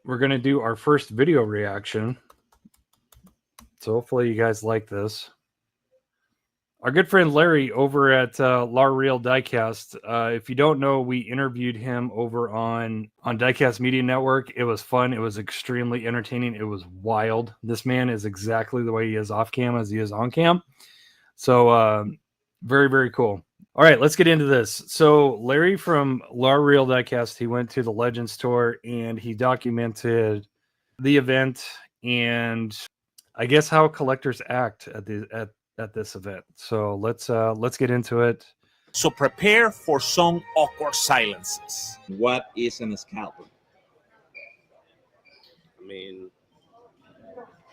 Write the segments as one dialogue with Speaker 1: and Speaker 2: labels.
Speaker 1: we're going to do our first video reaction. So hopefully you guys like this. Our good friend Larry over at Lar.Real.Diecast. If you don't know, we interviewed him over on Diecast Media Network. It was fun. It was extremely entertaining. It was wild. This man is exactly the way he is off cam as he is on cam. So very, very cool. All right, let's get into this. So Larry from Lar.Real.Diecast, he went to the Legends tour and he documented the event and I guess how collectors act at this event. So let's get into it.
Speaker 2: So prepare for some awkward silences.
Speaker 3: What is an scalper?
Speaker 4: I mean,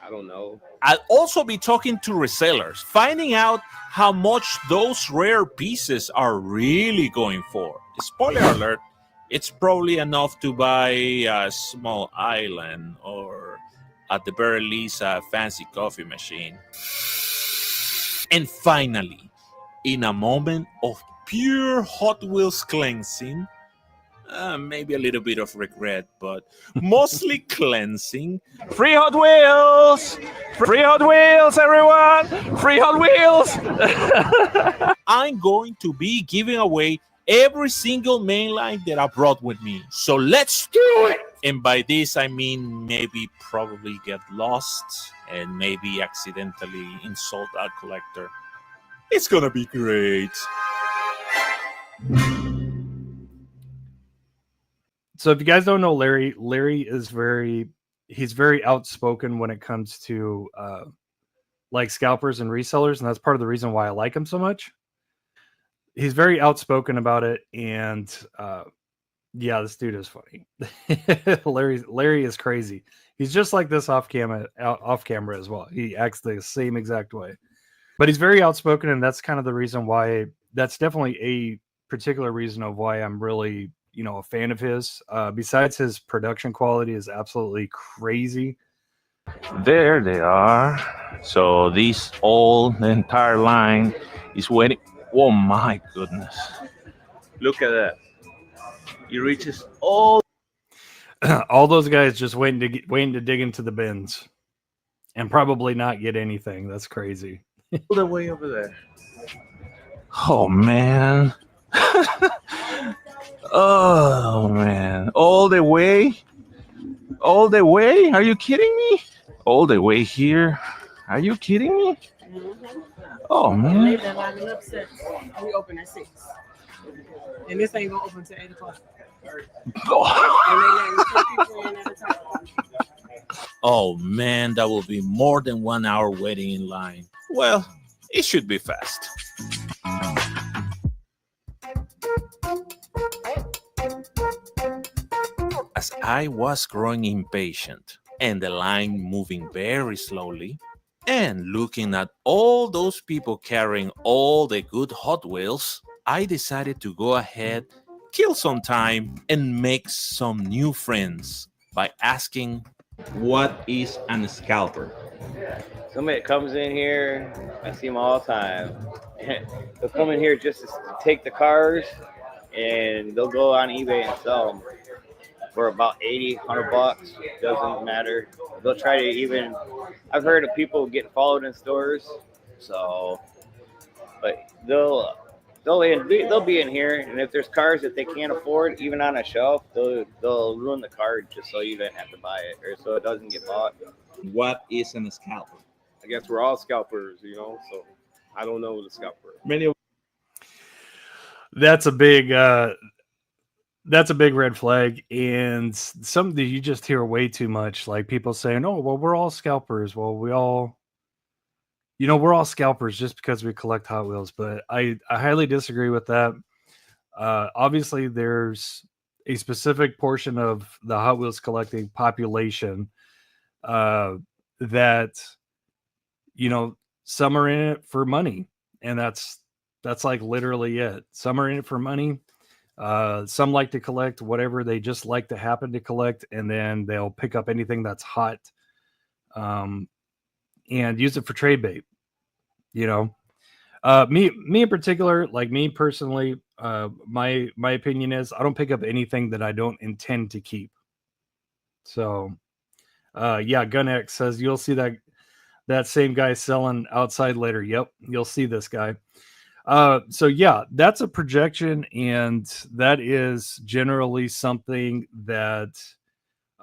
Speaker 4: I don't know.
Speaker 2: I'll also be talking to resellers, finding out how much those rare pieces are really going for. Spoiler alert, it's probably enough to buy a small island or at the very least a fancy coffee machine. And finally, in a moment of pure Hot Wheels cleansing, maybe a little bit of regret, but mostly cleansing. Free Hot Wheels! Free Hot Wheels, everyone! Free Hot Wheels! I'm going to be giving away every single mainline that I brought with me. So let's do it! And by this, I mean maybe probably get lost and maybe accidentally insult a collector. It's gonna be great.
Speaker 1: So if you guys don't know Larry is he's very outspoken when it comes to like scalpers and resellers, and that's part of the reason why I like him so much. He's very outspoken about it, and yeah, this dude is funny. Larry is crazy. He's just like this off camera as well. He acts the same exact way. But he's very outspoken, and that's kind of the reason why. That's definitely a particular reason of why I'm really, a fan of his. Besides his production quality is absolutely crazy.
Speaker 5: There they are. So the entire line is waiting. Oh my goodness! Look at that. He reaches all
Speaker 1: those guys just waiting to dig into the bins, and probably not get anything. That's crazy.
Speaker 5: the way over there. Oh man. Oh man. All the way? All the way? Are you kidding me? All the way here? Are you kidding me? Oh man.
Speaker 6: They've been lining up since we open at 6. And this ain't gonna open till 8 o'clock.
Speaker 2: Oh man, that will be more than 1 hour waiting in line. Well, it should be fast. As I was growing impatient and the line moving very slowly, and looking at all those people carrying all the good Hot Wheels, I decided to go ahead, kill some time, and make some new friends by asking,
Speaker 3: What is an scalper?
Speaker 4: Somebody comes in here, I see them all the time. They'll come in here just to take the cars, and they'll go on eBay and sell them for about 80, 100 bucks. Doesn't matter. They'll try to even. I've heard of people getting followed in stores, so. But they'll be in here, and if there's cars that they can't afford, even on a shelf, they'll ruin the card just so you don't have to buy it or so it doesn't get bought.
Speaker 3: What is an scalper?
Speaker 4: I guess we're all scalpers, so I don't know the scalper.
Speaker 1: That's a big red flag, and something that you just hear way too much. Like people saying, "Oh, well, we're all scalpers." Well, we're all scalpers just because we collect Hot Wheels. But I highly disagree with that. Obviously, there's a specific portion of the Hot Wheels collecting population that some are in it for money, and that's like literally it. Some are in it for money. Some like to collect whatever they just like to happen to collect, and then they'll pick up anything that's hot and use it for trade bait. Me in particular, like me personally, my opinion is I don't pick up anything that I don't intend to keep. So, yeah, GunX says you'll see that same guy selling outside later. Yep, you'll see this guy. So yeah, that's a projection, and that is generally something that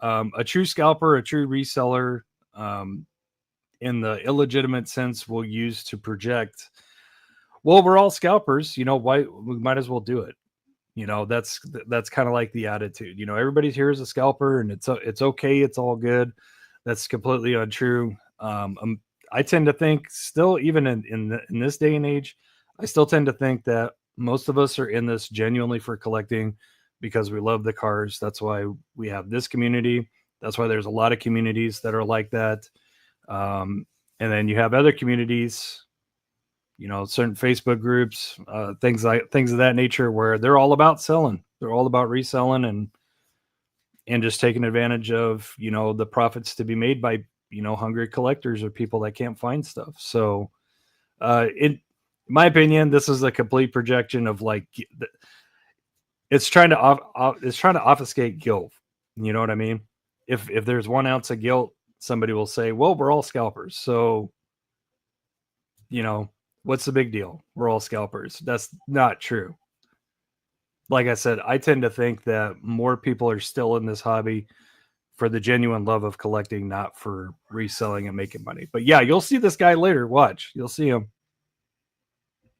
Speaker 1: a true scalper, a true reseller, in the illegitimate sense, will use to project. Well, we're all scalpers, why we might as well do it. That's kind of like the attitude. Everybody's here as a scalper, and it's okay, it's all good. That's completely untrue. I tend to think still, even in this day and age, I still tend to think that most of us are in this genuinely for collecting because we love the cars. That's why we have this community. That's why there's a lot of communities that are like that. And then you have other communities, certain Facebook groups, things of that nature, where they're all about selling. They're all about reselling and just taking advantage of, the profits to be made by, hungry collectors or people that can't find stuff. So, in my opinion, this is a complete projection of it's trying to obfuscate guilt. You know what I mean? If there's 1 ounce of guilt, somebody will say, well, we're all scalpers. So, what's the big deal? We're all scalpers. That's not true. Like I said, I tend to think that more people are still in this hobby for the genuine love of collecting, not for reselling and making money. But yeah, you'll see this guy later. Watch, you'll see him.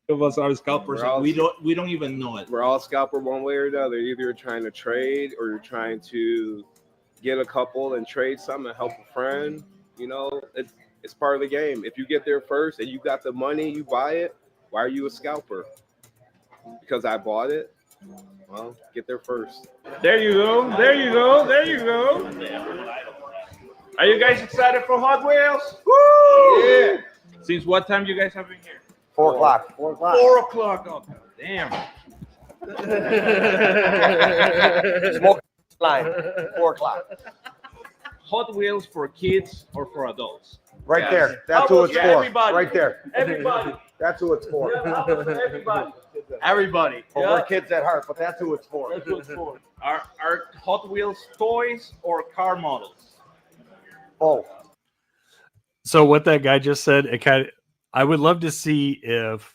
Speaker 3: Of us are scalpers.
Speaker 6: We're all-
Speaker 3: We don't even know it.
Speaker 6: We're all scalper one way or the other. Either you're trying to trade or you're trying to get a couple and trade something and help a friend. It's part of the game. If you get there first and you got the money, you buy it. Why are you a scalper? Because I bought it. Well, get there first.
Speaker 2: There you go. There you go. There you go. Are you guys excited for Hot Wheels? Woo!
Speaker 6: Yeah.
Speaker 2: Since what time you guys have been here?
Speaker 7: 4 o'clock.
Speaker 2: 4 o'clock. Oh, damn.
Speaker 7: Smoke line. 4 o'clock.
Speaker 2: Hot Wheels for kids or for adults?
Speaker 7: Right
Speaker 6: Yes.
Speaker 7: there. That's who it's
Speaker 2: Yeah,
Speaker 7: for.
Speaker 2: everybody.
Speaker 7: Right there.
Speaker 2: Everybody.
Speaker 7: That's who it's for.
Speaker 2: Everybody.
Speaker 6: Everybody.
Speaker 7: But
Speaker 2: Yeah.
Speaker 7: we're kids at heart, but that's who it's for.
Speaker 2: That's what it's for. Are Hot Wheels toys or car models?
Speaker 7: Oh,
Speaker 1: So what that guy just said, I would love to see if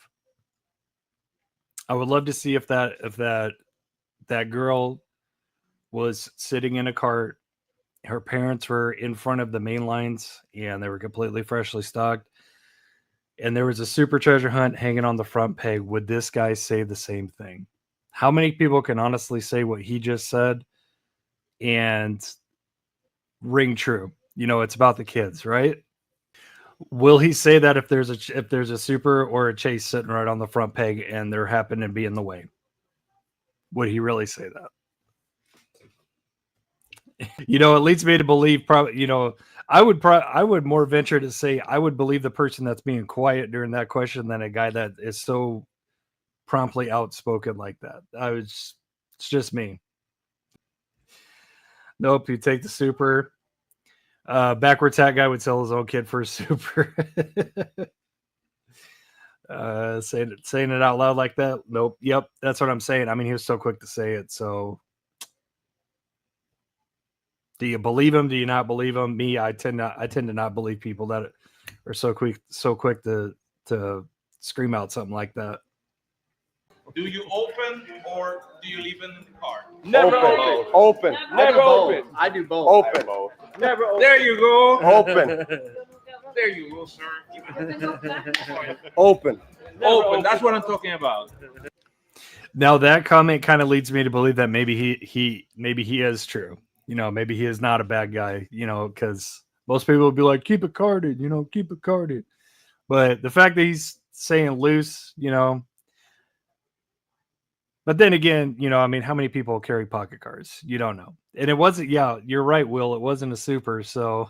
Speaker 1: that girl was sitting in a cart. Her parents were in front of the main lines and they were completely freshly stocked. And there was a super treasure hunt hanging on the front peg. Would this guy say the same thing? How many people can honestly say what he just said and ring true? It's about the kids, right? Will he say that if there's a super or a chase sitting right on the front peg and there happened to be in the way? Would he really say that? It leads me to believe probably, I would more venture to say I would believe the person that's being quiet during that question than a guy that is so promptly outspoken like that. It's just me. Nope, you take the super. Backwards hat guy would sell his own kid for a super. Saying it out loud like that. Nope. Yep, that's what I'm saying. I mean, he was so quick to say it. So, do you believe him? Do you not believe him? Me, I tend to not believe people that are so quick to scream out something like that.
Speaker 2: Do you open or do you leave it in the car?
Speaker 6: Never
Speaker 7: open.
Speaker 6: open.
Speaker 7: Open.
Speaker 6: Never open. I do both.
Speaker 7: Open.
Speaker 6: Never open.
Speaker 2: There you go.
Speaker 7: Open.
Speaker 2: There you go, sir.
Speaker 7: Open.
Speaker 2: Open. That's what I'm talking about.
Speaker 1: Now that comment kind of leads me to believe that maybe he is true. Maybe he is not a bad guy. Because most people would be like, keep it carded. Keep it carded. But the fact that he's saying loose, But then again, how many people carry pocket cars? You don't know. And it wasn't, yeah, you're right, Will. It wasn't a super. So,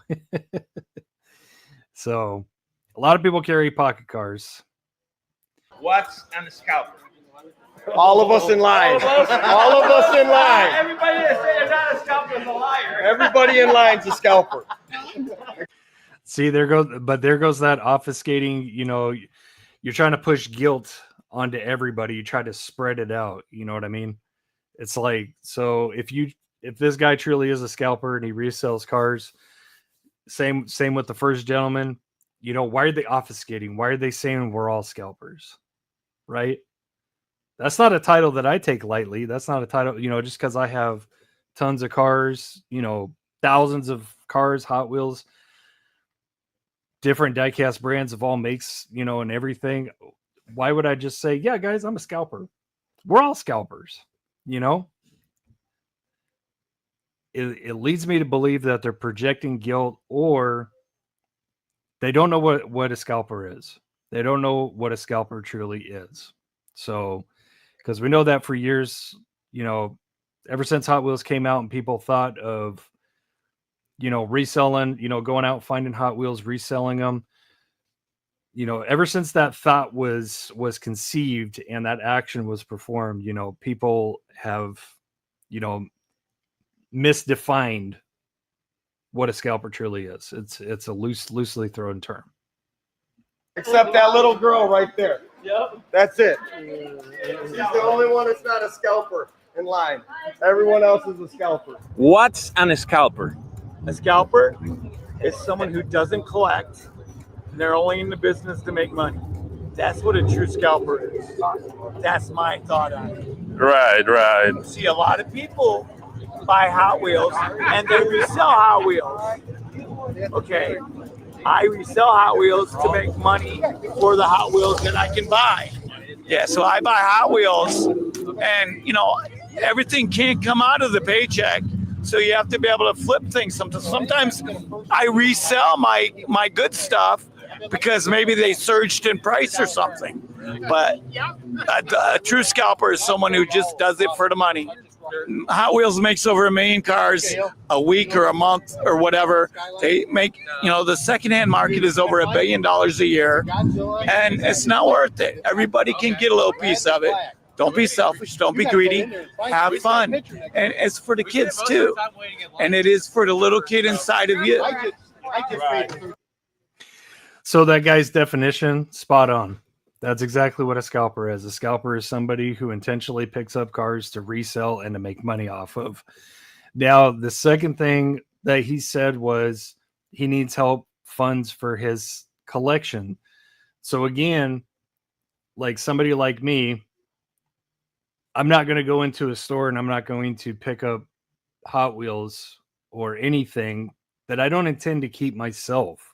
Speaker 1: so a lot of people carry pocket cars.
Speaker 2: What's an scalper?
Speaker 7: All of us in line. All of us in line.
Speaker 2: Everybody that says not a scalper is a liar.
Speaker 7: Everybody in line's a scalper.
Speaker 1: See, there goes that obfuscating, you're trying to push guilt onto everybody. You try to spread it out. You know what I mean? It's like, so if you if this guy truly is a scalper and he resells cars, same with the first gentleman, you know, why are they obfuscating? Why are they saying we're all scalpers? Right? That's not a title that I take lightly. That's not a title, you know, just because I have tons of cars, you know, thousands of cars, Hot Wheels, different diecast brands of all makes, you know, and everything. Why would I just say, yeah, guys, I'm a scalper? We're all scalpers, you know? It leads me to believe that they're projecting guilt, or they don't know what a scalper is. They don't know what a scalper truly is. So, because we know that for years, you know, ever since Hot Wheels came out and people thought of, you know, reselling, you know, going out, finding Hot Wheels, reselling them, you know, ever since that thought was conceived and that action was performed, you know, people have, you know, misdefined what a scalper truly is. It's a loosely thrown term.
Speaker 7: Except that little girl right there. Yep. That's it. She's the only one that's not a scalper in line. Everyone else is a scalper.
Speaker 5: What's an scalper?
Speaker 8: A scalper is someone who doesn't collect. They're only in the business to make money. That's what a true scalper is. That's my thought on it.
Speaker 5: Right.
Speaker 8: See, a lot of people buy Hot Wheels and they resell Hot Wheels. Okay, I resell Hot Wheels to make money for the Hot Wheels that I can buy. Yeah, so I buy Hot Wheels, and you know, everything can't come out of the paycheck. So you have to be able to flip things. Sometimes I resell my good stuff because maybe they surged in price or something. But a true scalper is someone who just does it for the money. Hot Wheels makes over 1 million cars a week or a month or whatever. They make, you know, the secondhand market is over $1 billion a year, and it's not worth it. Everybody can get a little piece of it. Don't be selfish. Don't be greedy. Have fun. And it's for the kids too. And it is for the little kid inside of you.
Speaker 1: So that guy's definition, spot on. That's exactly what a scalper is. A scalper is somebody who intentionally picks up cars to resell and to make money off of. Now, the second thing that he said was he needs help, funds for his collection. So again, like somebody like me, I'm not going to go into a store and I'm not going to pick up Hot Wheels or anything that I don't intend to keep myself.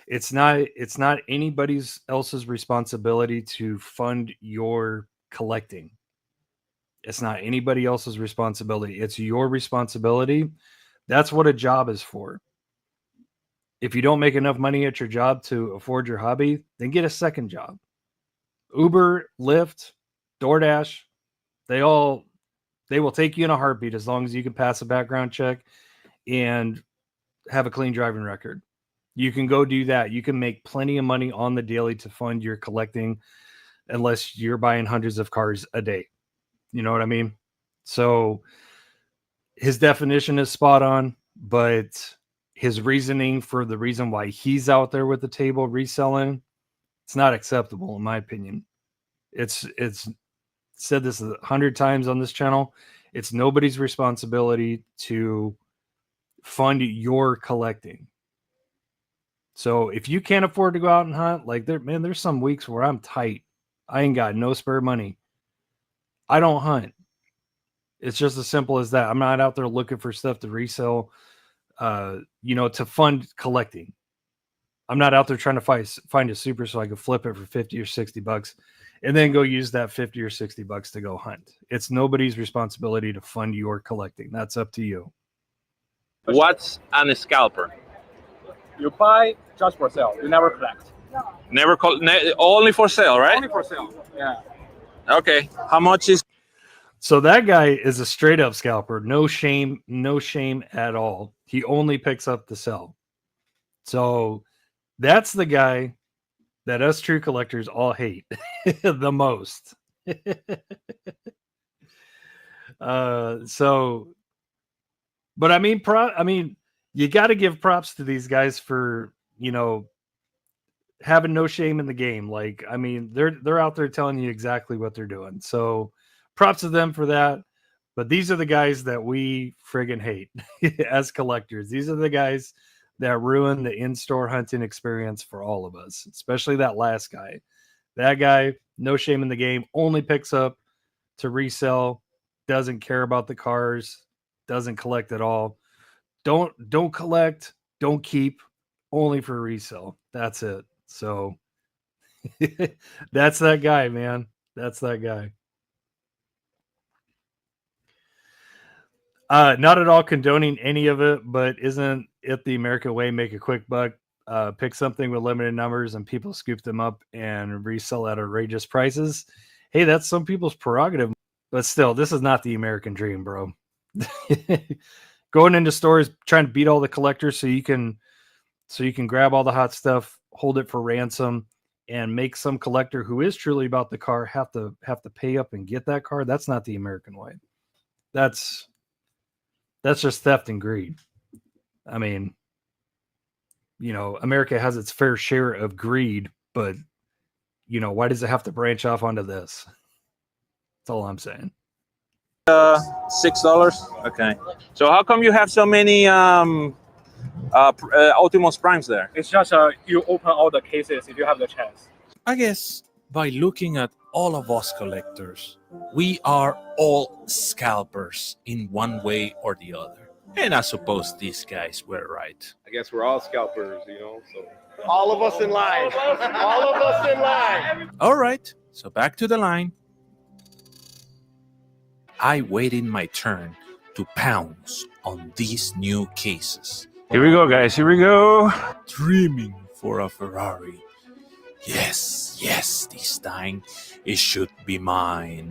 Speaker 1: It's not anybody else's responsibility to fund your collecting. It's not anybody else's responsibility. It's your responsibility. That's what a job is for. If you don't make enough money at your job to afford your hobby, then get a second job. Uber, Lyft, DoorDash, they will take you in a heartbeat as long as you can pass a background check and have a clean driving record. You can go do that. You can make plenty of money on the daily to fund your collecting, unless you're buying hundreds of cars a day. You know what I mean? So his definition is spot on, but his reasoning for the reason why he's out there with the table reselling, it's not acceptable in my opinion. It's said this 100 times on this channel. It's nobody's responsibility to fund your collecting. So if you can't afford to go out and hunt, like there's some weeks where I'm tight. I ain't got no spare money. I don't hunt. It's just as simple as that. I'm not out there looking for stuff to resell, to fund collecting. I'm not out there trying to find a super so I can flip it for 50 or 60 bucks and then go use that 50 or 60 bucks to go hunt. It's nobody's responsibility to fund your collecting. That's up to you.
Speaker 5: What's an scalper?
Speaker 8: You buy just for sale. You never collect.
Speaker 5: Only for sale, right?
Speaker 8: Only for sale. Yeah.
Speaker 5: Okay. How much is?
Speaker 1: So that guy is a straight up scalper. No shame at all. He only picks up the sell. So that's the guy that us true collectors all hate the most. But I mean, you got to give props to these guys for, having no shame in the game. Like, I mean, they're out there telling you exactly what they're doing. So props to them for that. But these are the guys that we friggin' hate as collectors. These are the guys that ruin the in-store hunting experience for all of us, especially that last guy. That guy, no shame in the game, only picks up to resell, doesn't care about the cars, doesn't collect at all. Don't collect, don't keep, only for resale. That's it. So that's that guy, man. That's that guy. Not at all condoning any of it, but isn't it the American way? Make a quick buck, pick something with limited numbers, and people scoop them up and resell at outrageous prices. Hey, that's some people's prerogative, but still, this is not the American dream, bro. Going into stores trying to beat all the collectors so you can grab all the hot stuff, hold it for ransom, and make some collector who is truly about the car have to pay up and get that car. That's not the American way. That's just theft and greed. I mean, you know, America has its fair share of greed, but you know, why does it have to branch off onto this? That's all I'm saying.
Speaker 5: $6. Okay. So how come you have so many Optimus Primes there?
Speaker 9: It's just you open all the cases if you have the chance.
Speaker 2: I guess by looking at all of us collectors, we are all scalpers in one way or the other. And I suppose these guys were right.
Speaker 6: I guess we're all scalpers, you know. So
Speaker 7: All of us in line. All of us in line.
Speaker 2: All right, so back to the line. I waited my turn to pounce on these new cases.
Speaker 5: Here we go, guys. Here we go.
Speaker 2: Dreaming for a Ferrari. Yes, yes, this time it should be mine.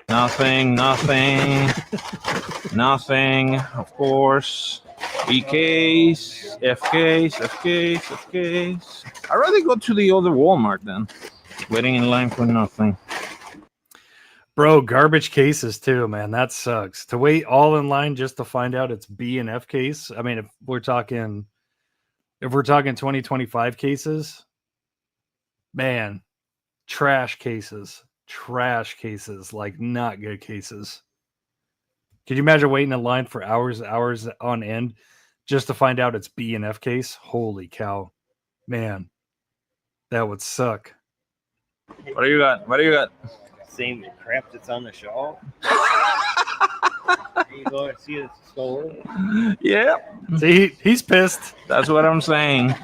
Speaker 5: Nothing. Nothing, of course. E case, F case. I'd rather go to the other Walmart then. Waiting in line for nothing.
Speaker 1: Bro, garbage cases too, man. That sucks. To wait all in line just to find out it's B and F case. I mean, if we're talking 2025 cases, man, trash cases, like not good cases. Could you imagine waiting in line for hours on end just to find out it's B and F case? Holy cow, man, that would suck.
Speaker 5: What do you got?
Speaker 4: Same crap that's on the shelf. You go and see it's stolen.
Speaker 5: Yeah.
Speaker 1: See, he's pissed.
Speaker 5: That's what I'm saying.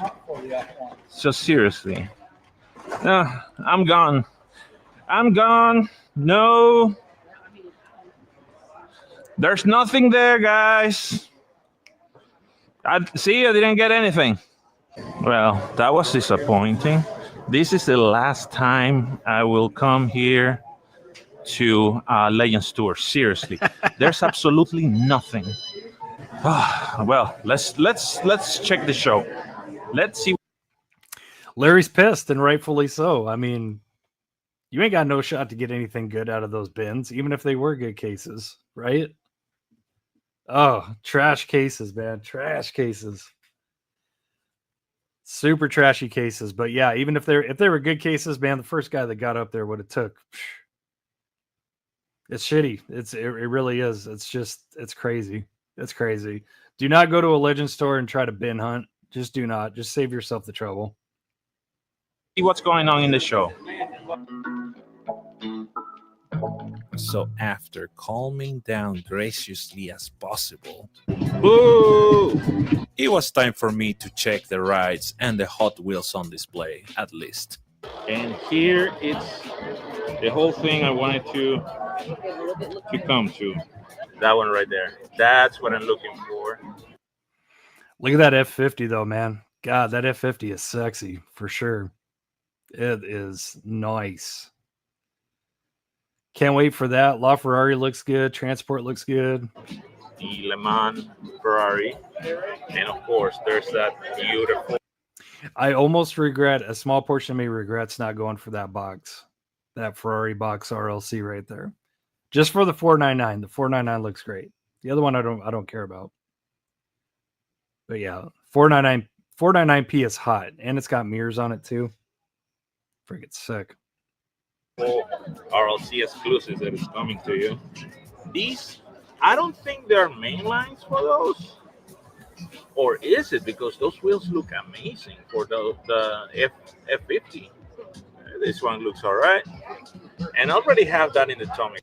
Speaker 5: So seriously. No, I'm gone. No. There's nothing there, guys. I didn't get anything. Well, that was disappointing. This is the last time I will come here to Legends Tour. Seriously, there's absolutely nothing. Well, let's check the show. Let's see.
Speaker 1: Larry's pissed, and rightfully so. I mean, you ain't got no shot to get anything good out of those bins, even if they were good cases, right? Oh, trash cases, man. Trash cases. Super trashy cases. But yeah, even if they were good cases, man, the first guy that got up there would have took. It's shitty. It really is. It's crazy. It's crazy. Do not go to a Legend store and try to bin hunt. Just do not. Just save yourself the trouble.
Speaker 5: See what's going on in the show.
Speaker 2: So after calming down graciously as possible, it was time for me to check the rides and the Hot Wheels on display, at least.
Speaker 5: And here it's the whole thing I wanted to come to. That one right there. That's what I'm looking for.
Speaker 1: Look at that F50 though, man. God, that F50 is sexy for sure. It is nice. Can't wait for that. Ferrari looks good. Transport looks good.
Speaker 5: The Le Mans Ferrari. And of course, there's that beautiful.
Speaker 1: I almost regret, a small portion of me regrets not going for that box. That Ferrari box RLC right there. Just for the 499. The 499 looks great. The other one I don't care about. But yeah, 499P is hot. And it's got mirrors on it too. Freaking sick.
Speaker 5: RLC exclusives that is coming to you. These, I don't think they're main lines for those. Or is it? Because those wheels look amazing for the F50. This one looks all right. And I already have that in the tummy.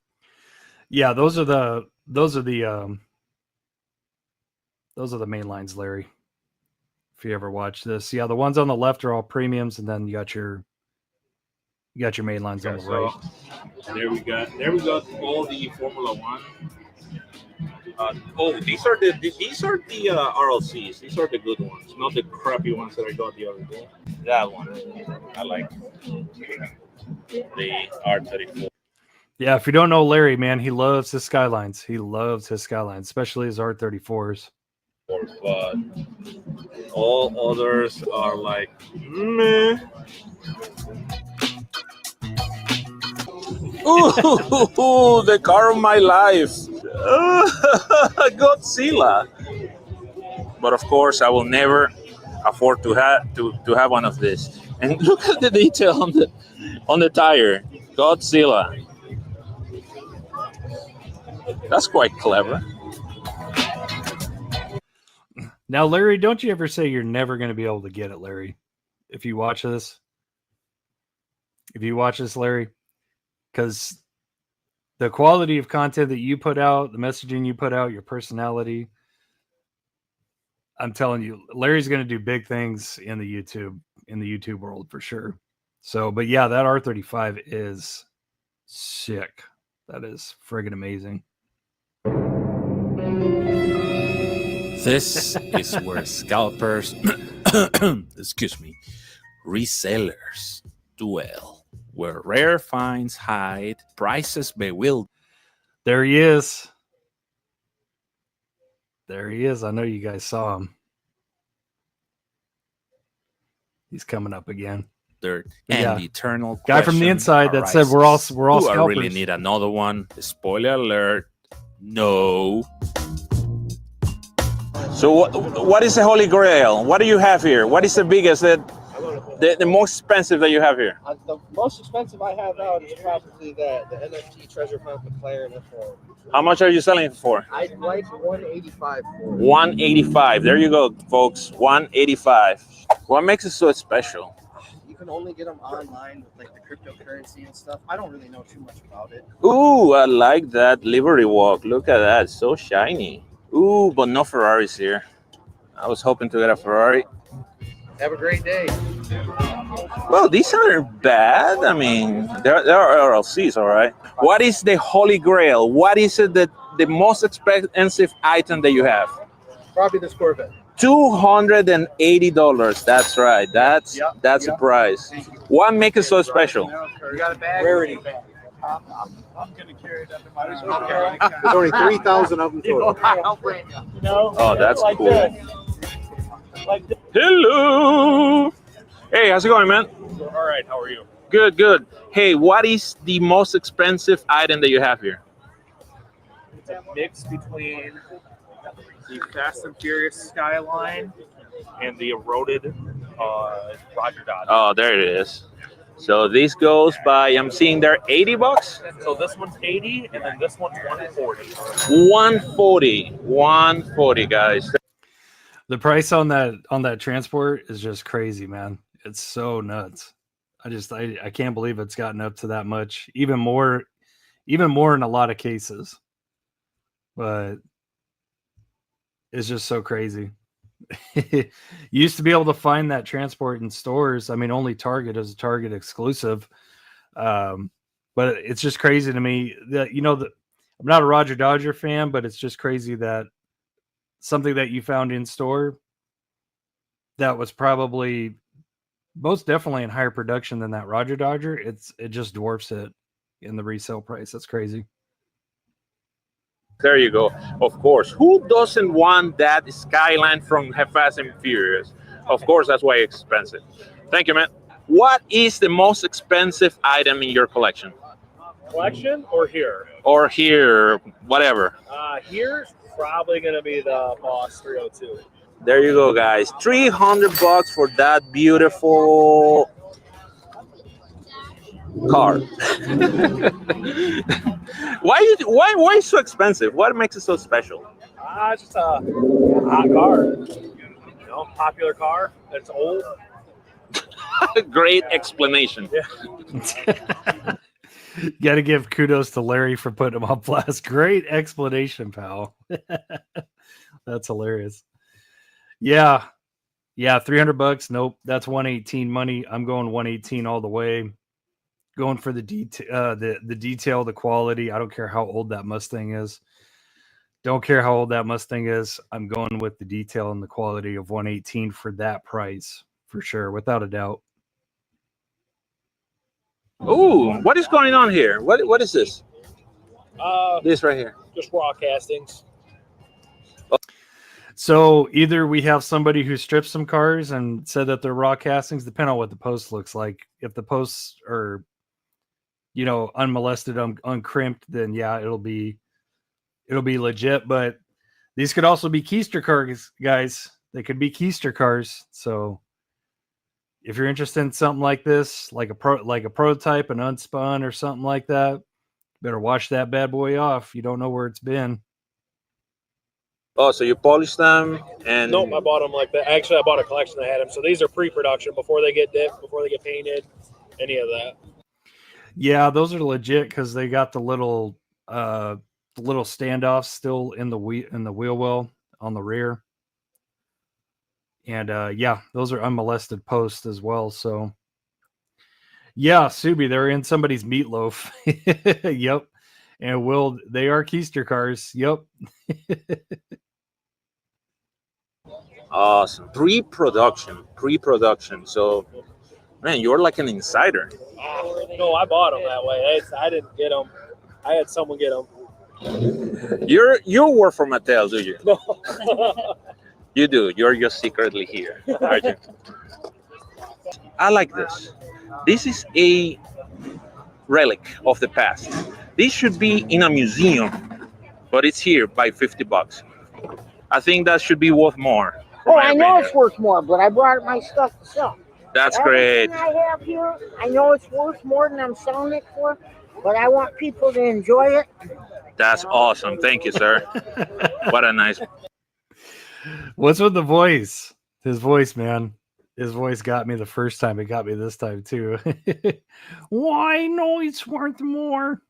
Speaker 1: Yeah, those are the main lines, Larry. If you ever watch this, yeah, the ones on the left are all premiums, and then you got your main lines on the right.
Speaker 5: There we go all the Formula One. These are the RLCs. These are the good ones, not the crappy ones that I got the other day. That one I like. The R34.
Speaker 1: Yeah, if you don't know Larry, man, he loves his Skylines. He loves his Skylines, especially his R34s.
Speaker 5: But all others are like meh. Ooh, the car of my life, Godzilla. But of course, I will never afford to have one of this. And look at the detail on the tire, Godzilla. That's quite clever.
Speaker 1: Now, Larry, don't you ever say you're never going to be able to get it, Larry? If you watch this, Larry, because the quality of content that you put out, the messaging you put out, your personality, I'm telling you, Larry's going to do big things in the YouTube world for sure. So, but yeah, that R35 is sick. That is friggin' amazing.
Speaker 2: This is where scalpers, excuse me, resellers dwell, where rare finds hide, prices bewilder.
Speaker 1: There he is. There he is. I know you guys saw him. He's coming up again.
Speaker 2: And
Speaker 1: yeah.
Speaker 2: the eternal
Speaker 1: guy from the inside that said we're all scalpers.
Speaker 2: I really need another one. Spoiler alert. No.
Speaker 5: So what is the Holy Grail? What do you have here? What is the biggest, the most expensive that you have here?
Speaker 7: The most expensive I have out is probably the NFT Treasure Hunt McLaren F4.
Speaker 5: How much are you selling it for?
Speaker 7: I'd like 185 for it.
Speaker 5: 185. There you go, folks. 185. What makes it so special?
Speaker 7: You can only get them online with like the cryptocurrency and stuff. I don't really know too much about it.
Speaker 5: Ooh, I like that Liberty Walk. Look at that. So shiny. Ooh, but no Ferraris here. I was hoping to get a Ferrari.
Speaker 7: Have a great day.
Speaker 5: Well, these aren't bad. I mean, there are RLCs, all right. What is the Holy Grail? What is it that the most expensive item that you have?
Speaker 7: Probably this Corvette.
Speaker 5: $280. That's right. That's the price. What makes it so special?
Speaker 7: You got a bag? Rarity bag. I'm gonna carry it up in my There's only 3,000 of them total.
Speaker 5: Oh, that's cool. Hello. Hey, how's it going, man?
Speaker 9: All right, how are you?
Speaker 5: Good, good. Hey, what is the most expensive item that you have here?
Speaker 9: It's a mix between the Fast and Furious Skyline and the eroded Roger Dodge.
Speaker 5: Oh, there it is. So this goes by, I'm seeing there, $80.
Speaker 9: So this one's 80, and then this one's 140.
Speaker 5: 140, guys.
Speaker 1: The price on that transport is just crazy, man. It's so nuts. I can't believe it's gotten up to that much. Even more in a lot of cases. But it's just so crazy. You used to be able to find that transport in stores. I mean, only Target is a Target exclusive. But it's just crazy to me that, I'm not a Roger Dodger fan, but it's just crazy that something that you found in store that was probably most definitely in higher production than that Roger Dodger, it just dwarfs it in the resale price. That's crazy.
Speaker 5: There you go. Of course. Who doesn't want that Skyline from Fast and Furious? Of course, that's why it's expensive. Thank you, man. What is the most expensive item in your collection?
Speaker 9: Collection or here?
Speaker 5: Or here, whatever.
Speaker 9: Here's probably going to be the Boss 302.
Speaker 5: There you go, guys. $300 for that beautiful car. Why so expensive? What makes it so special?
Speaker 9: It's just a hot car. You know, popular car that's old.
Speaker 5: Great explanation.
Speaker 9: Yeah.
Speaker 1: Got to give kudos to Larry for putting him on blast. Great explanation, pal. That's hilarious. Yeah. Yeah, $300. Nope, that's 118 money. I'm going 118 all the way. Going for the detail, the detail, the quality. I don't care how old that Mustang is. Don't care how old that Mustang is. I'm going with the detail and the quality of 118 for that price, for sure, without a doubt.
Speaker 5: Ooh, what is going on here? What is this? This right here.
Speaker 9: Just raw castings.
Speaker 1: So either we have somebody who stripped some cars and said that they're raw castings, depending on what the post looks like. If the posts are, you know, unmolested, uncrimped, then yeah, it'll be legit. But these could also be keister cars, guys. They could be keister cars. So if you're interested in something like this, like a prototype, an unspun or something like that, better wash that bad boy off. You don't know where it's been.
Speaker 5: Oh, so you polish them and
Speaker 9: Nope, I bought them like that. Actually, I bought a collection that had them. So these are pre-production before they get dipped, before they get painted, any of that.
Speaker 1: Yeah, those are legit because they got the little standoffs still in the wheel well on the rear. And yeah, those are unmolested posts as well. So yeah, Subi, they're in somebody's meatloaf. Yep. And they are keister cars. Yep.
Speaker 5: awesome. Pre-production. So, man, you're like an insider.
Speaker 9: No, I bought them that way. I didn't get them. I had someone get them.
Speaker 5: You work for Mattel, do you?
Speaker 9: No.
Speaker 5: You do. You're just secretly here, aren't you? I like this. This is a relic of the past. This should be in a museum, but it's here by $50. I think that should be worth more.
Speaker 10: Oh, I know it's worth more, but I brought my stuff to sell.
Speaker 5: That's great.
Speaker 10: Everything I have here, I know it's worth more than I'm selling it for, but I want people to enjoy it.
Speaker 5: That's awesome. Thank you, sir. What a nice.
Speaker 1: What's with the voice? His voice, man. His voice got me the first time. It got me this time too. Why? No, it's worth more.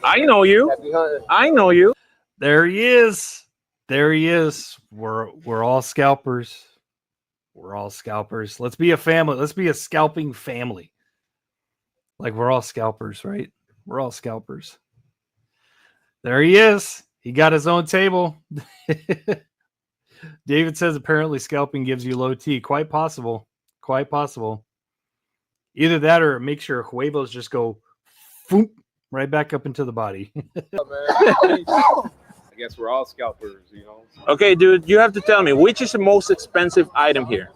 Speaker 5: I know you. I know you.
Speaker 1: There he is. There he is. We're all scalpers. We're all scalpers. Let's be a family. Let's be a scalping family. Like we're all scalpers, right? We're all scalpers. There he is. He got his own table. David says apparently scalping gives you low T. Quite possible. Quite possible. Either that or it makes your huevos just go foop, right back up into the body.
Speaker 6: I guess we're all scalpers, you know.
Speaker 5: Okay, dude, you have to tell me which is the most expensive item here.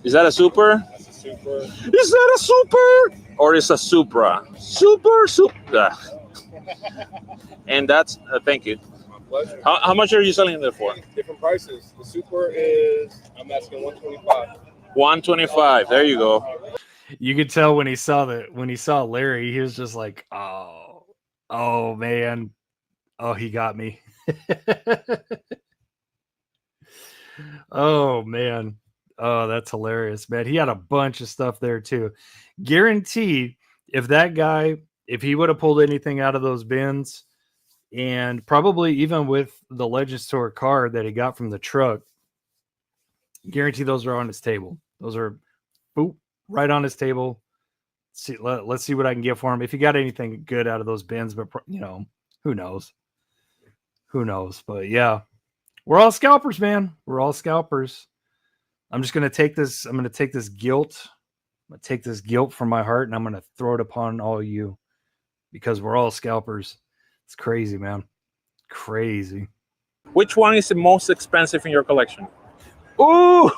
Speaker 5: Is that a Super?
Speaker 9: That's a Super.
Speaker 5: Is that a Super? Or is a Supra? Super. And that's thank you.
Speaker 6: My pleasure.
Speaker 5: How much are you selling it for?
Speaker 6: Different prices. The Super is, I'm asking $125.
Speaker 5: $125. There you go.
Speaker 1: You could tell when he saw Larry, he was just like, oh man. Oh, he got me. Oh man. Oh, that's hilarious, man. He had a bunch of stuff there too. Guaranteed, if he would have pulled anything out of those bins, and probably even with the Legends Tour car that he got from the truck, guarantee those are on his table. Those are boop, right on his table. Let's see what I can get for him. If he got anything good out of those bins, but you know, who knows? Who knows? But yeah, we're all scalpers, man. We're all scalpers. I'm just going to take this. I'm going to take this guilt. I'm going to take this guilt from my heart and I'm going to throw it upon all you because we're all scalpers. It's crazy, man. Crazy.
Speaker 5: Which one is the most expensive in your collection? Ooh,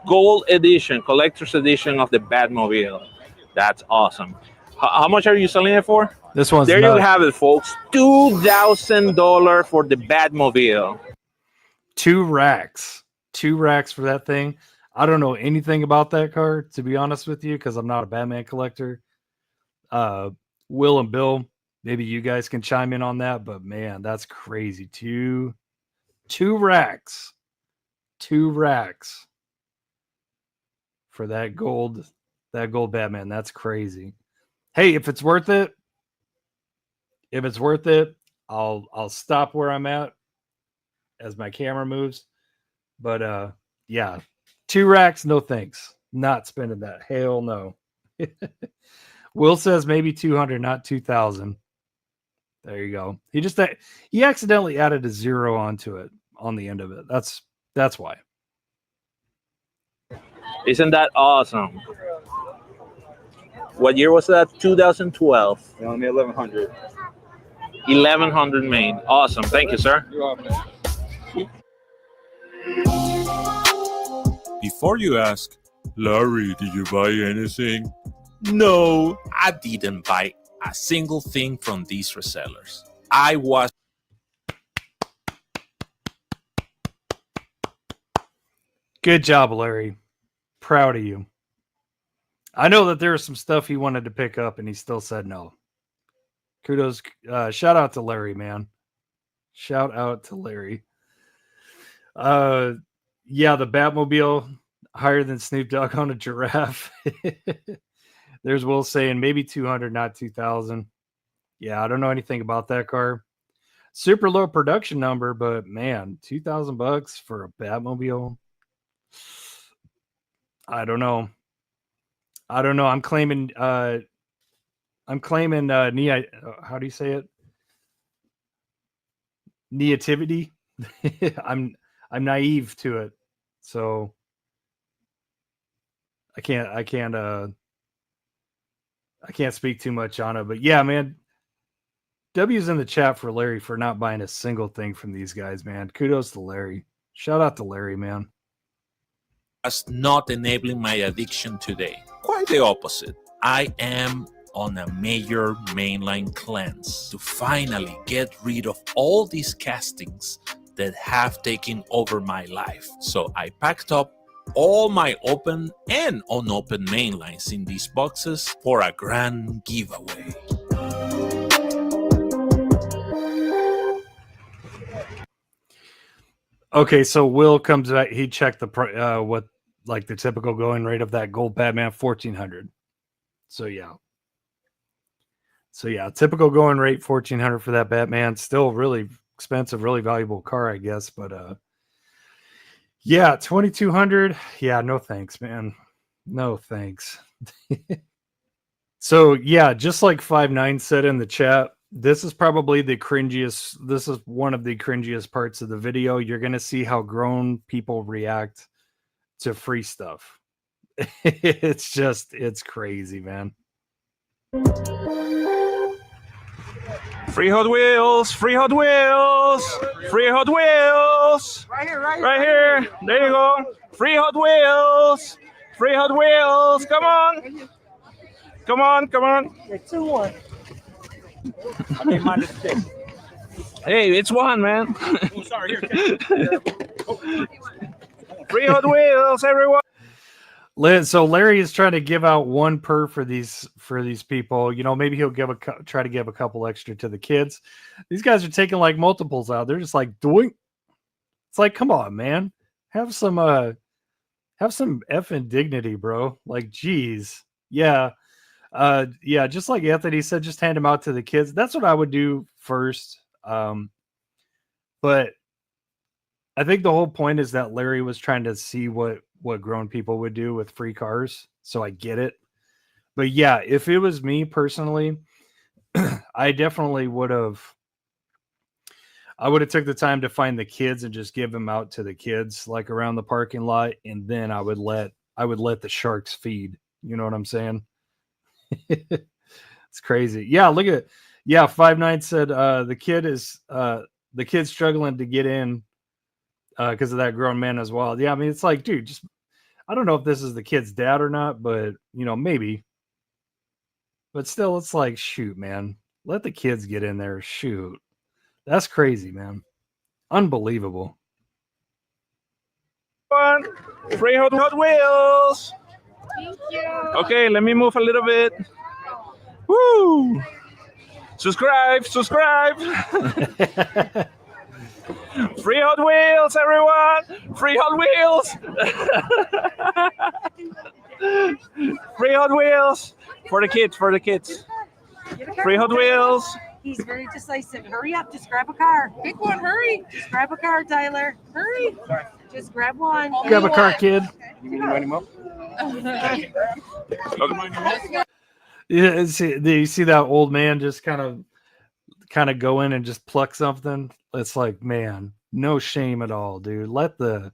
Speaker 5: gold edition, collector's edition of the Batmobile. That's awesome. How much are you selling it for?
Speaker 1: This one's
Speaker 5: there.
Speaker 1: nuts.
Speaker 5: You have it, folks. $2,000 for the Batmobile.
Speaker 1: 2 racks. 2 racks for that thing. I don't know anything about that car, to be honest with you, because I'm not a Batman collector. Will and Bill, maybe you guys can chime in on that, but man, that's crazy. Two racks. 2 racks for that gold Batman. That's crazy. Hey, if it's worth it, I'll stop where I'm at as my camera moves. But yeah, 2 racks, no thanks. Not spending that. Hell no. Will says maybe 200, not 2,000. There you go. He accidentally added a 0 onto it on the end of it. That's why.
Speaker 5: Isn't that awesome? What year was that? 2012.
Speaker 3: Only 1,100.
Speaker 5: 1,100 main. Awesome. Thank you, sir.
Speaker 3: You're welcome.
Speaker 2: Before you ask, Larry, did you buy anything? No, I didn't buy a single thing from these resellers. I was
Speaker 1: Good job, Larry. Proud of you. I know that there was some stuff he wanted to pick up and he still said no. Kudos. Shout out to Larry, man. Shout out to Larry. Yeah, the Batmobile higher than Snoop Dogg on a giraffe. There's Will saying maybe 200, not 2,000. Yeah, I don't know anything about that car. Super low production number, but man, $2,000 for a Batmobile. I don't know. I'm claiming how do you say it? Nativity. I'm naive to it. So I can't speak too much on it, but yeah, man. W's in the chat for Larry for not buying a single thing from these guys, man. Kudos to Larry. Shout out to Larry, man.
Speaker 2: not enabling my addiction today. Quite the opposite. I am on a major mainline cleanse to finally get rid of all these castings that have taken over my life. So I packed up all my open and unopened mainlines in these boxes for a grand giveaway.
Speaker 1: Okay, so Will comes back. He checked the what like the typical going rate of that gold Batman 1,400. So yeah, typical going rate 1,400 for that Batman. Still really expensive, really valuable car, I guess. But yeah, 2,200. Yeah, no thanks, man. No thanks. So yeah, just like 5'9" said in the chat, this is probably the cringiest. This is one of the cringiest parts of the video. You're gonna see how grown people react to free stuff. It's crazy, man.
Speaker 5: Free Hot Wheels! Free Hot Wheels! Free Hot Wheels!
Speaker 10: Right here, right here.
Speaker 5: Right here! There you go! Free Hot Wheels! Free Hot Wheels! Come on! Come on, come on!
Speaker 10: Yeah, 2-1.
Speaker 8: Okay, mine is 6.
Speaker 5: Hey, it's one, man!
Speaker 8: Oh, sorry, here.
Speaker 5: Free Hot Wheels, everyone!
Speaker 1: So Larry is trying to give out one per for these people. You know, maybe he'll try to give a couple extra to the kids. These guys are taking like multiples out. They're just like doing. It's like, come on, man, have some effing dignity, bro. Like, geez, yeah, yeah. Just like Anthony said, just hand them out to the kids. That's what I would do first. But I think the whole point is that Larry was trying to see what grown people would do with free cars. So I get it. But yeah, if it was me personally, I definitely would have took the time to find the kids and just give them out to the kids, like around the parking lot. And then I would let the sharks feed. You know what I'm saying? It's crazy. Yeah. Look at it. Yeah. 5'9" said, the kid's struggling to get in because of that grown man as well. Yeah. I mean, it's like, dude, just, I don't know if this is the kid's dad or not, but you know, maybe. But still, it's like, shoot, man, let the kids get in there. Shoot, that's crazy, man. Unbelievable.
Speaker 5: everyone. Free Hot Wheels.
Speaker 11: Thank you.
Speaker 5: Okay, let me move a little bit. Woo! Subscribe. Free Hot Wheels, everyone. Free Hot Wheels. Free Hot Wheels for the kids. Free Hot Wheels.
Speaker 11: He's very decisive. Hurry up. Just grab a car. Pick one. Hurry. Just grab a car, Tyler. Hurry. Just grab one.
Speaker 1: Grab a car, kid.
Speaker 6: You need money, Mo?
Speaker 1: Yeah, you see that old man just kind of go in and just pluck something. It's like, man, no shame at all, dude. Let the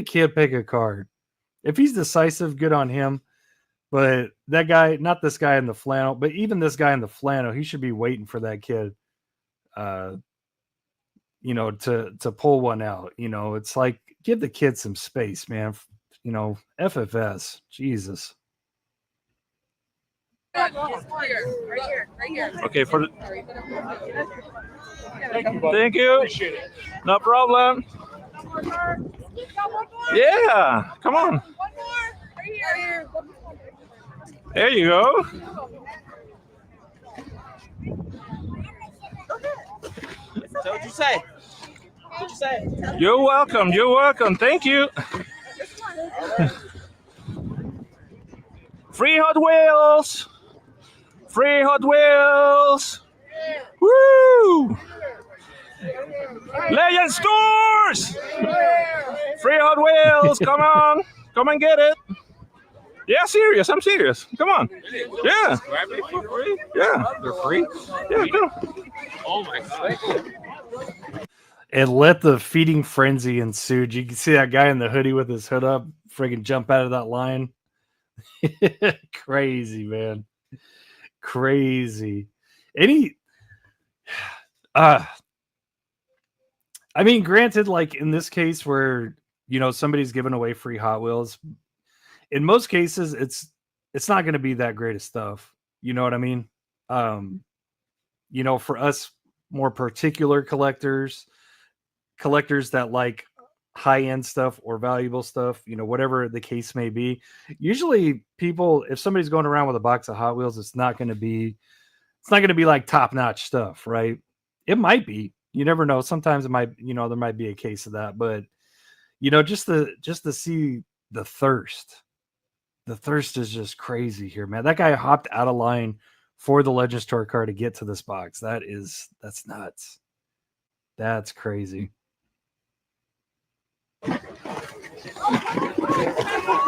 Speaker 1: kid pick a card. If he's decisive, good on him. But that guy, not this guy in the flannel, but even this guy in the flannel, he should be waiting for that kid, to pull one out. It's like, give the kid some space, man. FFS, Jesus.
Speaker 11: Right here.
Speaker 5: Okay, thank you.
Speaker 9: Appreciate it.
Speaker 5: No problem. Yeah, come on.
Speaker 11: One more. Right here.
Speaker 5: There you go.
Speaker 8: So what'd you say?
Speaker 5: You're welcome. Thank you. Free Hot Wheels. Woo! Legend Stores. Free Hot Wheels. Come on and get it. Yeah, I'm serious. Come on. Yeah. Yeah.
Speaker 3: They're free?
Speaker 5: Yeah, go.
Speaker 3: Oh my God.
Speaker 1: And let the feeding frenzy ensue. You can see that guy in the hoodie with his hood up friggin' jump out of that line. Crazy, man. Crazy. Granted, like in this case where, somebody's giving away free Hot Wheels, in most cases, it's not going to be that great of stuff. You know what I mean? For us more particular collectors that like high-end stuff or valuable stuff, whatever the case may be, usually people, if somebody's going around with a box of Hot Wheels, it's not going to be like top-notch stuff, right? It might be. You never know. Sometimes it might, there might be a case of that, but just to see the thirst. The thirst is just crazy here, man. That guy hopped out of line for the Legend Store card to get to this box. That's nuts. That's crazy.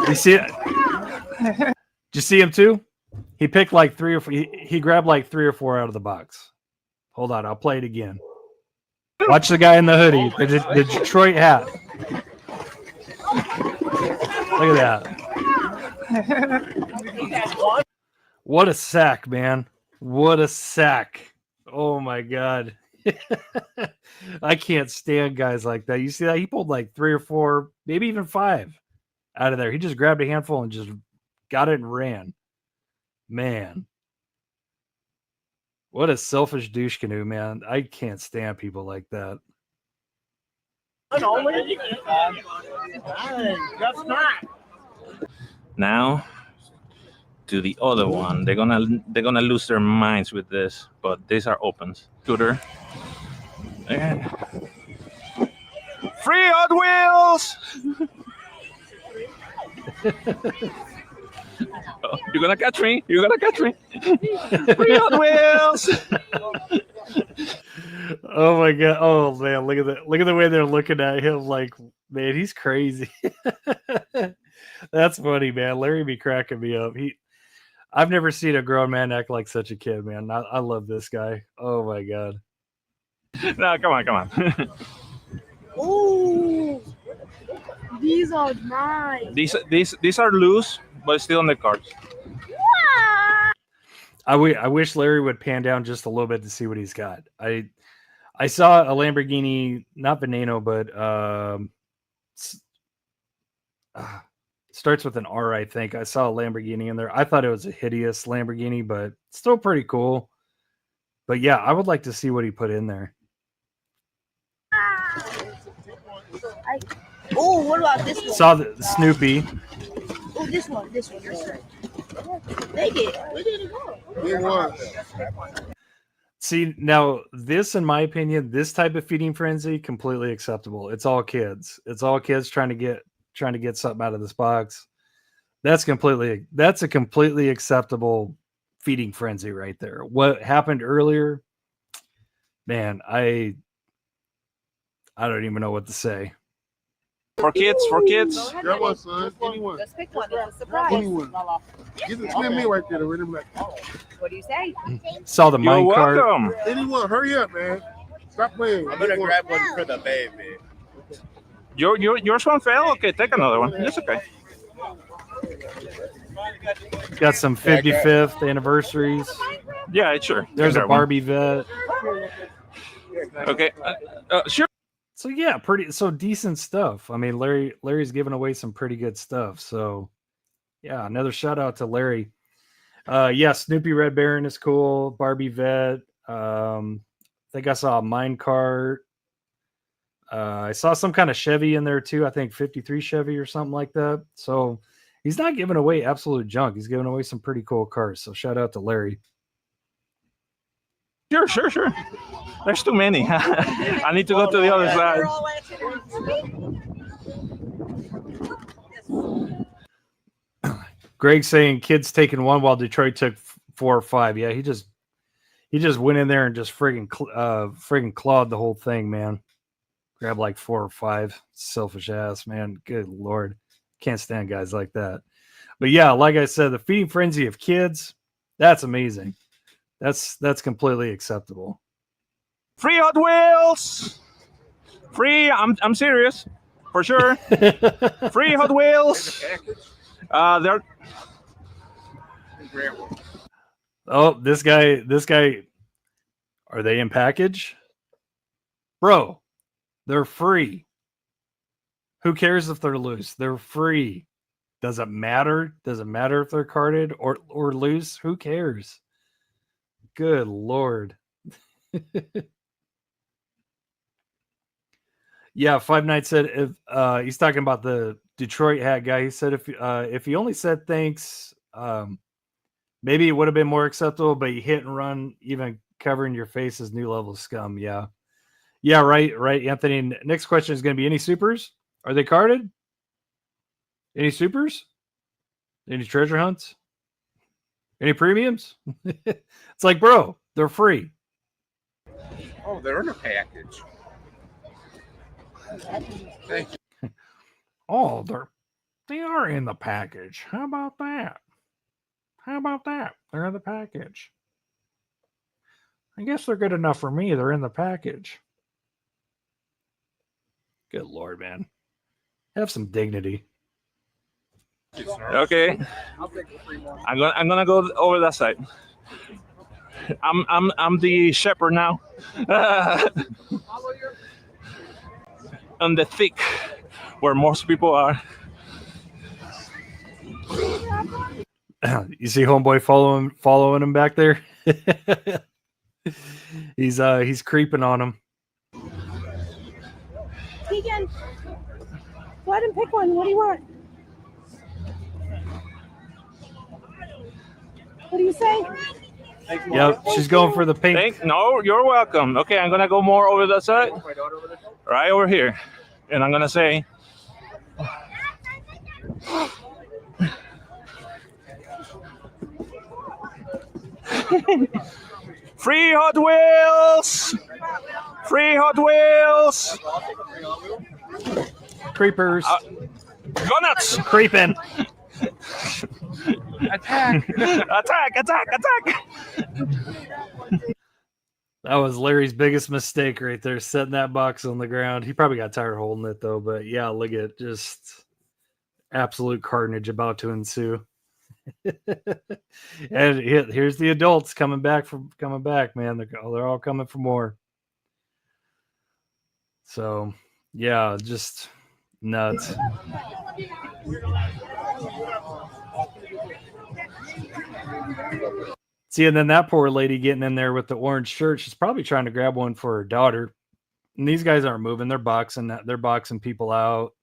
Speaker 1: You see it? Did you see him too? He picked like 3 or 4. He grabbed like 3 or 4 out of the box. Hold on, I'll play it again. Watch the guy in the hoodie, the Detroit hat. Look at that. What a sack, man. What a sack. Oh my God. I can't stand guys like that. You see that? He pulled like 3 or 4, maybe even 5 out of there. He just grabbed a handful and just got it and ran. Man. What a selfish douche canoe, man. I can't stand people like that.
Speaker 5: Now to the other one. They're gonna lose their minds with this, but these are opens. Scooter. And free Hot Wheels! Oh, you're gonna catch me. You're gonna catch me. Free Hot Wheels!
Speaker 1: Oh my God. Oh man, look at that. Look at the way they're looking at him like, man, he's crazy. That's funny, man. Larry be cracking me up. I've never seen a grown man act like such a kid, man. I love this guy. Oh my God.
Speaker 5: No, come on.
Speaker 10: Ooh, these are nice.
Speaker 5: These are loose, but still on the cards.
Speaker 1: I wish Larry would pan down just a little bit to see what he's got. I saw a Lamborghini, not Veneno, but starts with an R, I think. I saw a Lamborghini in there. I thought it was a hideous Lamborghini, but still pretty cool. But yeah, I would like to see what he put in there.
Speaker 10: Oh, what about this one?
Speaker 1: Saw the Snoopy.
Speaker 10: Oh, this one. This one. Take it. Where did it go?
Speaker 7: It was.
Speaker 1: See, now this, in my opinion, this type of feeding frenzy, completely acceptable. It's all kids. It's all kids trying to get something out of this box. That's a completely acceptable feeding frenzy right there. What happened earlier, man, I don't even know what to say.
Speaker 5: For kids.
Speaker 7: That one, son. Anyone.
Speaker 11: Just pick one. It's a surprise.
Speaker 7: Anyone. Get me right there. Ready?
Speaker 11: What do you say?
Speaker 1: Saw the
Speaker 5: You're
Speaker 1: mine cart.
Speaker 5: welcome.
Speaker 7: Anyone. Hurry up, man. Stop playing.
Speaker 4: I'm gonna grab one for the baby.
Speaker 5: Yours one fell? Okay, take another one. It's okay.
Speaker 1: Got some 55th anniversaries.
Speaker 5: Yeah, sure.
Speaker 1: There's
Speaker 5: Take
Speaker 1: a
Speaker 5: that one.
Speaker 1: Barbie vet.
Speaker 5: Okay. Sure.
Speaker 1: So yeah, decent stuff. I mean, Larry's giving away some pretty good stuff. So yeah, another shout out to Larry. Yeah, Snoopy Red Baron is cool. Barbie vet. I think I saw a mine cart. I saw some kind of Chevy in there too. I think 53 Chevy or something like that. So he's not giving away absolute junk. He's giving away some pretty cool cars. So shout out to Larry.
Speaker 5: Sure. There's too many. I need to go to the other side.
Speaker 1: Greg saying kids taking one while Detroit took 4 or 5. Yeah, he just went in there and just friggin' clawed the whole thing, man. Grabbed like 4 or 5. Selfish ass, man. Good Lord. Can't stand guys like that. But yeah, like I said, the feeding frenzy of kids, that's amazing. That's completely acceptable.
Speaker 5: Free Hot Wheels. Free. I'm serious, for sure. Free Hot Wheels. They're.
Speaker 1: Oh, this guy. Are they in package? Bro, they're free. Who cares if they're loose? They're free. Does it matter? Does it matter if they're carded or loose? Who cares? Good Lord. Yeah, Five Nights said if he's talking about the Detroit hat guy. He said if he only said thanks, maybe it would have been more acceptable, but you hit and run, even covering your face is new level scum. Yeah. Yeah, right, Anthony. Next question is going to be any supers? Are they carded? Any supers? Any treasure hunts? Any premiums? It's like, bro, they're free.
Speaker 3: Oh, they're in a package. Thank you.
Speaker 1: Oh, they are in the package. How about that? They're in the package. I guess they're good enough for me. They're in the package. Good Lord, man. Have some dignity.
Speaker 5: Okay. I'm gonna go over that side. I'm the shepherd now. On the thick, where most people are.
Speaker 1: You see homeboy following him back there? He's creeping on him.
Speaker 11: Keegan, go ahead and pick one. What do you want? What do you say?
Speaker 1: Yep, she's going for the pink.
Speaker 5: No, you're welcome. Okay, I'm gonna go more over that side. Right over here. And I'm gonna say Free Hot Wheels! Free Hot Wheels!
Speaker 1: Creepers.
Speaker 5: Go nuts!
Speaker 1: Creeping.
Speaker 3: Attack!
Speaker 5: Attack!
Speaker 1: That was Larry's biggest mistake right there, setting that box on the ground. He probably got tired holding it though, but yeah, look at just absolute carnage about to ensue. And here's the adults coming back, man. They're all coming for more. So yeah, just nuts. See, and then that poor lady getting in there with the orange shirt, she's probably trying to grab one for her daughter. And these guys aren't moving; they're boxing people out.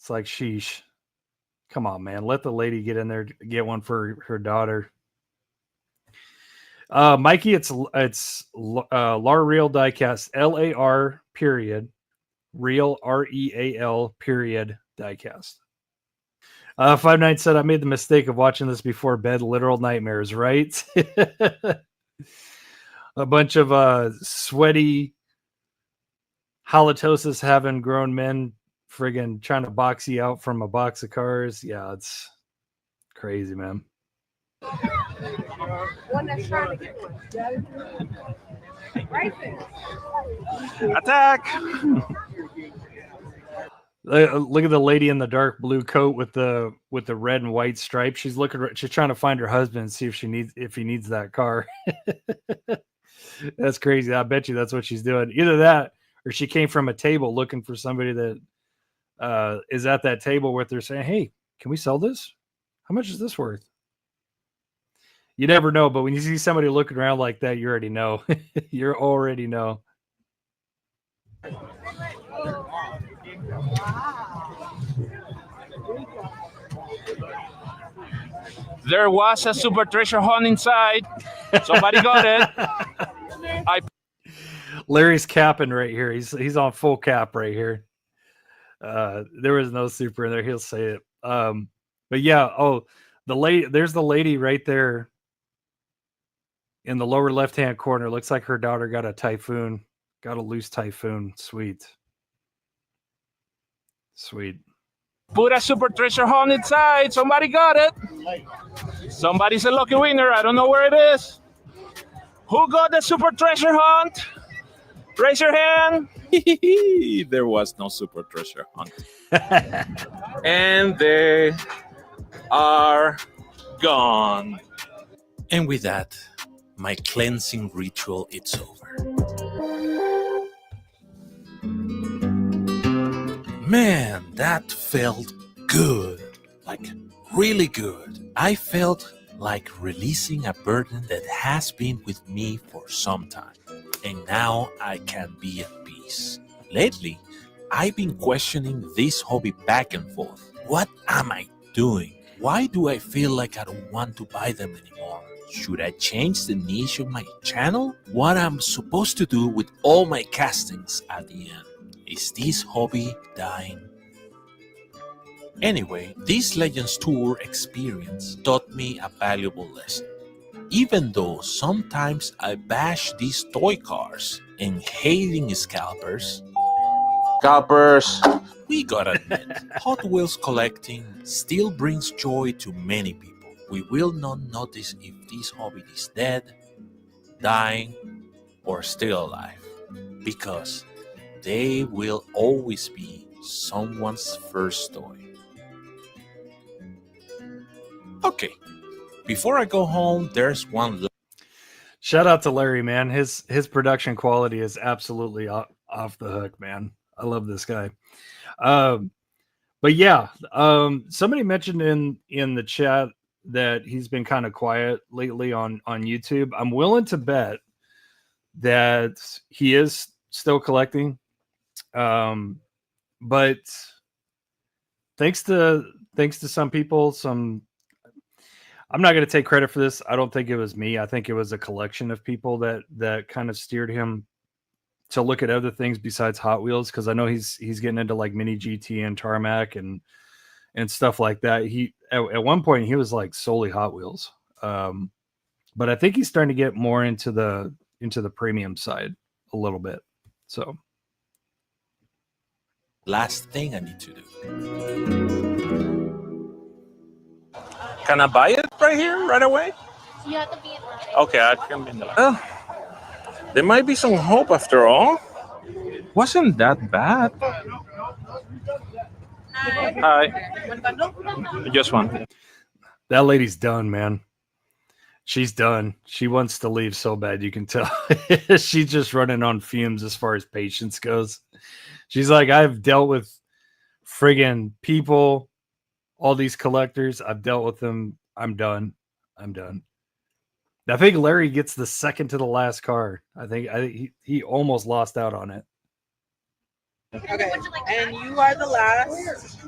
Speaker 1: It's like, sheesh. Come on, man. Let the lady get in there, get one for her daughter. Mikey, it's Lar.Real.Diecast, LAR period real REAL period diecast. 59 said, I made the mistake of watching this before bed. Literal nightmares, right? A bunch of sweaty halitosis having grown men friggin' trying to box you out from a box of cars. Yeah, it's crazy, man.
Speaker 11: One that's trying to get one. Right there.
Speaker 1: Attack! Look at the lady in the dark blue coat with the red and white stripes. She's trying to find her husband and see if he needs that car. That's crazy. I bet you that's what she's doing. Either that or she came from a table looking for somebody that is at that table where they're saying, hey, can we sell this? How much is this worth? You never know, but when you see somebody looking around like that, you already know. You already know.
Speaker 5: There was a super treasure hunt inside. Somebody got it.
Speaker 1: Larry's capping right here. He's on full cap right here. There was no super in there. He'll say it. But yeah. Oh, there's the lady right there in the lower left-hand corner. Looks like her daughter got a loose typhoon. Sweet.
Speaker 5: Put a super treasure hunt inside. Somebody got it. Somebody's a lucky winner. I don't know where it is. Who got the super treasure hunt? Raise your hand.
Speaker 2: There was no super treasure hunt.
Speaker 5: And they are gone.
Speaker 2: And with that, my cleansing ritual is over. Man, that felt good. Like, really good. I felt like releasing a burden that has been with me for some time. And now I can be at peace. Lately, I've been questioning this hobby back and forth. What am I doing? Why do I feel like I don't want to buy them anymore? Should I change the niche of my channel? What I'm supposed to do with all my castings at the end? Is this hobby dying? Anyway, this Legends Tour experience taught me a valuable lesson. Even though sometimes I bash these toy cars and hating scalpers, we gotta admit, Hot Wheels collecting still brings joy to many people. We will not notice if this hobby is dead, dying, or still alive, because they will always be someone's first toy. Okay, before I go home, there's one.
Speaker 1: Shout out to Larry, man. His production quality is absolutely off the hook, man. I love this guy. But yeah, somebody mentioned in the chat that he's been kind of quiet lately on YouTube. I'm willing to bet that he is still collecting. But thanks to some people, I'm not going to take credit for this. I don't think it was me. I think it was a collection of people that kind of steered him to look at other things besides Hot Wheels, because I know he's getting into like mini GT and tarmac and stuff like that. He at one point he was like solely Hot Wheels, but I think he's starting to get more into the premium side a little bit. So
Speaker 2: Last thing I need to do.
Speaker 5: Can I buy it right here, right away?
Speaker 12: You have to be in line.
Speaker 5: Okay, I can be in the line. There might be some hope after all. Wasn't that bad. Hi. Just one.
Speaker 1: That lady's done, man. She's done. She wants to leave so bad, you can tell. She's just running on fumes as far as patience goes. She's like, I've dealt with friggin' people, all these collectors. I've dealt with them. I'm done. I think Larry gets the second to the last car. I think he almost lost out on it.
Speaker 11: Okay, and you are the last.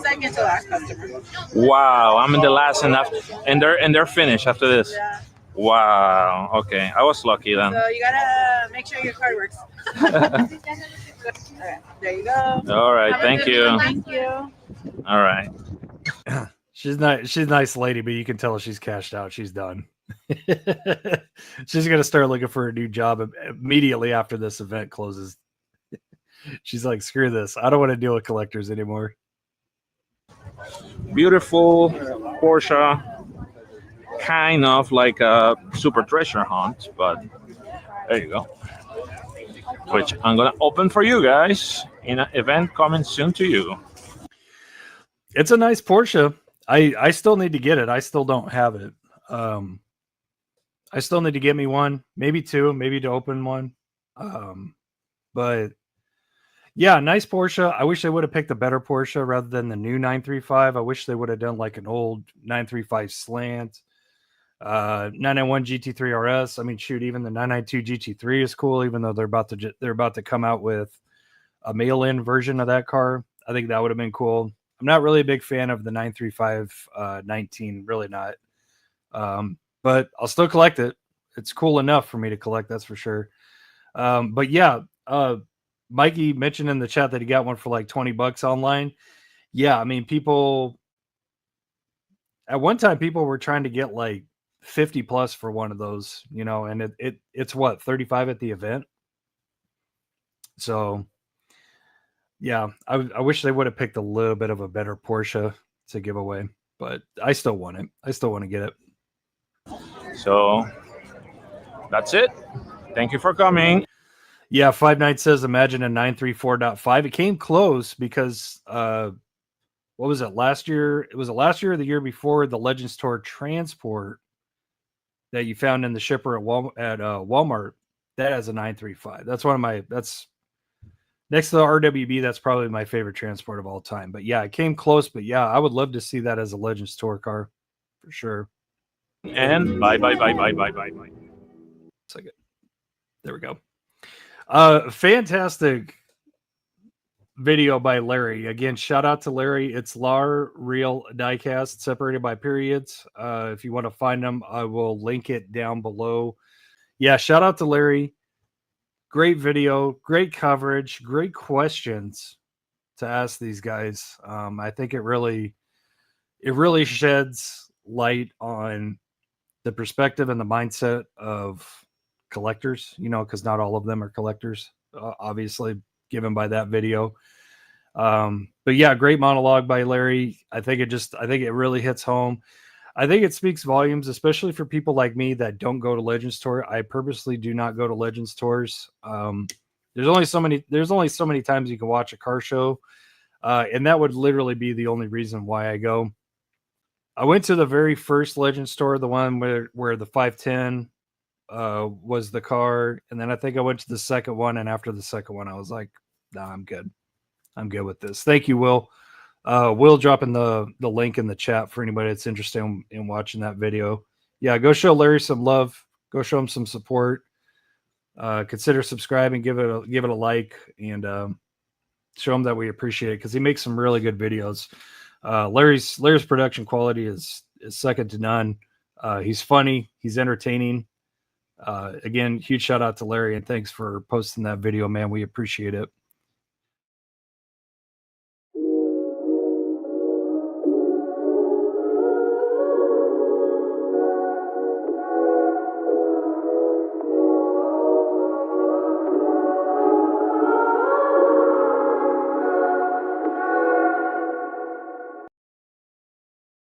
Speaker 11: Second to last customer.
Speaker 5: Wow, I'm in the last and they're finished after this.
Speaker 11: Yeah.
Speaker 5: Wow. Okay, I was lucky then.
Speaker 11: So you gotta make sure your card works. Okay, there you go.
Speaker 5: All right,
Speaker 11: Have a
Speaker 5: thank
Speaker 11: good
Speaker 5: you.
Speaker 11: one. Thank you.
Speaker 5: All right.
Speaker 1: She's a nice lady, but you can tell she's cashed out. She's done. She's gonna start looking for a new job immediately after this event closes. She's like, screw this. I don't want to deal with collectors anymore.
Speaker 5: Beautiful Porsche, kind of like a super treasure hunt, but there you go. Which I'm gonna open for you guys in an event coming soon to you.
Speaker 1: It's a nice Porsche. I still need to get it. I still don't have it. I still need to get me one, maybe two, maybe to open one. But yeah, nice Porsche. I wish they would have picked a better Porsche rather than the new 935. I wish they would have done like an old 935 slant. 991 GT3 RS. I mean, shoot, even the 992 GT3 is cool, even though they're about to come out with a mail-in version of that car. I think that would have been cool. I'm not really a big fan of the 935 19, really not. But I'll still collect it. It's cool enough for me to collect, that's for sure. But yeah, Mikey mentioned in the chat that he got one for like $20 online. Yeah, I mean, people at one time people were trying to get like 50 plus for one of those, you know, and it's what, 35 at the event. So yeah, I wish they would have picked a little bit of a better Porsche to give away, but I still want it. I still want to get it.
Speaker 5: So that's it. Thank you for coming.
Speaker 1: Yeah, 5 Night says imagine a 934.5. It came close because what was it last year? It was the last year or the year before, the Legends Tour Transport that you found in the shipper at Walmart. That has a 935. That's one of my, that's next to the RWB. That's probably my favorite transport of all time. But yeah, it came close. But yeah, I would love to see that as a Legends Tour car for sure.
Speaker 5: And bye.
Speaker 1: Second. There we go. Fantastic video by Larry. Again, shout out to Larry. It's Lar.Real.Diecast, separated by periods. If you want to find them, I will link it down below. Yeah, shout out to Larry. Great video, great coverage, great questions to ask these guys. I think it really sheds light on the perspective and the mindset of collectors, you know, because not all of them are collectors, obviously, given by that video. But yeah, great monologue by Larry. I think it really hits home. I think it speaks volumes, especially for people like me that don't go to Legends Tour. I purposely do not go to Legends Tours. There's only so many times you can watch a car show, and that would literally be the only reason why I go. I went to the very first Legends Tour, the one where the 510 was the car, and then I think I went to the second one, and after the second one I was like, nah, I'm good with this. Thank you, Will. Will dropping the link in the chat for anybody that's interested in watching that video. Yeah, go show Larry some love, go show him some support. Consider subscribing, give it a like, and show him that we appreciate it, because he makes some really good videos. Larry's production quality is second to none. He's funny, he's entertaining. Again, huge shout out to Larry, and thanks for posting that video, man. We appreciate it.